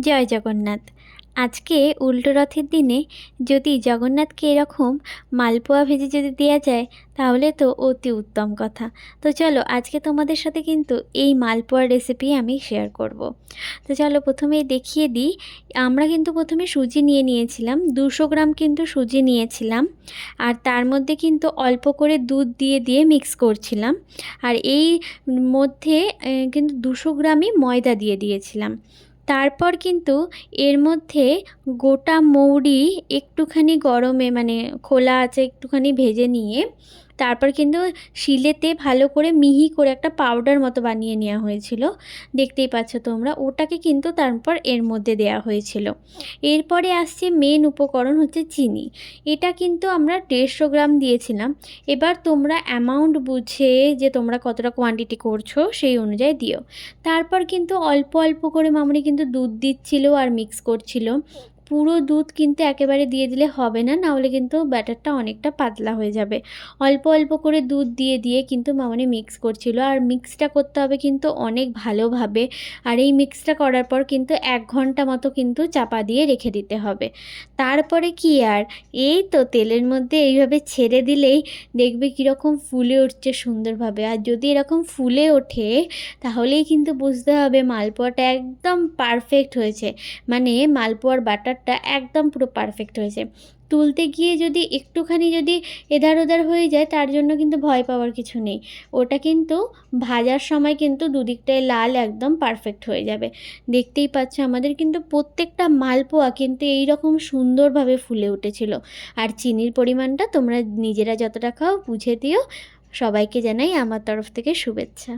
জয় জগন্নাথ। আজকে উল্টো রথের দিনে যদি জগন্নাথকে এরকম মালপোয়া ভেজে যদি দেয়া যায় তাহলে তো অতি উত্তম কথা। তো চলো আজকে তোমাদের সাথে কিন্তু এই মালপোয়ার রেসিপি আমি শেয়ার করব। তো চলো প্রথমেই দেখিয়ে দিই। আমরা কিন্তু প্রথমে সুজি নিয়ে নিয়েছিলাম, 200 গ্রাম কিন্তু সুজি নিয়েছিলাম। আর তার মধ্যে কিন্তু অল্প করে দুধ দিয়ে দিয়ে মিক্স করছিলাম। আর এই মধ্যে কিন্তু 200 গ্রামই ময়দা দিয়ে দিয়েছিলাম। তারপর কিন্তু এর মধ্যে গোটা মৌরি একটুখানি গরমে মানে খোলা আছে একটুখানি ভেজে নিয়ে তারপর কিন্তু শিলেতে ভালো করে মিহি করে একটা পাউডার মতো বানিয়ে নেওয়া হয়েছিল, দেখতেই পাচ্ছ তোমরা। ওটাকে কিন্তু তারপর এর মধ্যে দেওয়া হয়েছিল। এরপরে আসছে মেন উপকরণ হচ্ছে চিনি। এটা কিন্তু আমরা 150 গ্রাম দিয়েছিলাম। এবার তোমরা অ্যামাউন্ট বুঝে যে তোমরা কতটা কোয়ান্টিটি করছো সেই অনুযায়ী দিও। তারপর কিন্তু অল্প অল্প করে মামনি কিন্তু দুধ দিচ্ছিল আর মিক্স করছিল। পুরো দুধ কিন্তু একেবারে দিয়ে দিলে হবে না, নাহলে কিন্তু ব্যাটারটা অনেকটা পাতলা হয়ে যাবে। অল্প অল্প করে দুধ দিয়ে দিয়ে কিন্তু মামনি মিক্স করছিল। আর মিক্সটা করতে হবে কিন্তু অনেক ভালোভাবে। আর এই মিক্সটা করার পর কিন্তু 1 ঘন্টা মতো কিন্তু চাপা দিয়ে রেখে দিতে হবে। তারপরে কি আর, এই তো তেলের মধ্যে এইভাবে ছেড়ে দিলেই দেখবে কীরকম ফুলে উঠছে সুন্দরভাবে। আর যদি এরকম ফুলে ওঠে তাহলেই কিন্তু বুঝতে হবে মালপোয়াটা একদম পারফেক্ট হয়েছে, মানে মালপোয়ার ব্যাটারটা একদম পুরো পারফেক্ট হয়েছে। তুলতে গিয়ে যদি একটুখানি যদি এধার ওধার হয়ে যায় তার জন্য কিন্তু ভয় পাওয়ার কিছু নেই। ওটা কিন্তু ভাজার সময় কিন্তু দুদিকটায় লাল একদম পারফেক্ট হয়ে যাবে। দেখতেই পাচ্ছ আমাদের কিন্তু প্রত্যেকটা মালপোয়া কিন্তু এই রকম সুন্দরভাবে ফুলে উঠেছিল। আর চিনির পরিমাণটা তোমরা নিজেরা যতটা খাও বুঝে দিও। সবাইকে জানাই আমার তরফ থেকে শুভেচ্ছা।